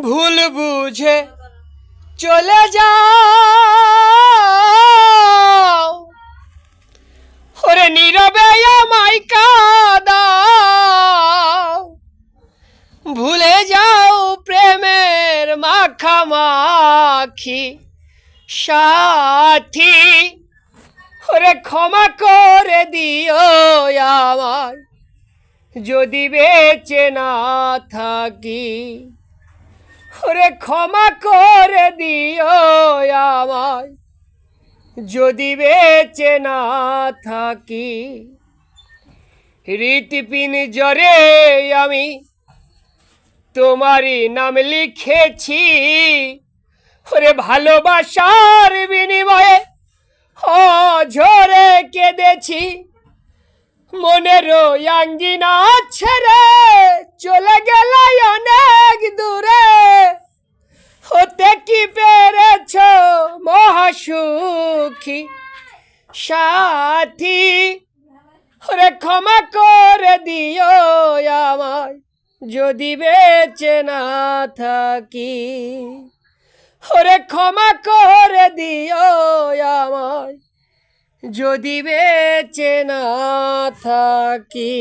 ভুল বুঝে চলে যাও, ওরে নীরবে আমায় কাঁদাও। ভুলে যাও প্রেমের মাখামাখি সাথী, ওরে ক্ষমা করে দিও আমায় যদি বেঁচে না থাকি। ওরে ক্ষমা করে দিও আমায় যদি বেঁচে না থাকি। হৃৎপিন জরে আমি তোমারই নাম লিখেছি, ওরে ভালোবাসার বিনিময়ে অঝরে কেঁদেছি। মনেরও আঙ্গিনা ছেড়ে চলে গেলে অনেক দূরে, হতে কি পেরেছ মহাসুখী সাথী। ওরে ক্ষমা করে দিও আমায় যদি বেঁচে না থাকি। ওরে ক্ষমা করে দিও আমায় যদি বেঁচে না থাকি।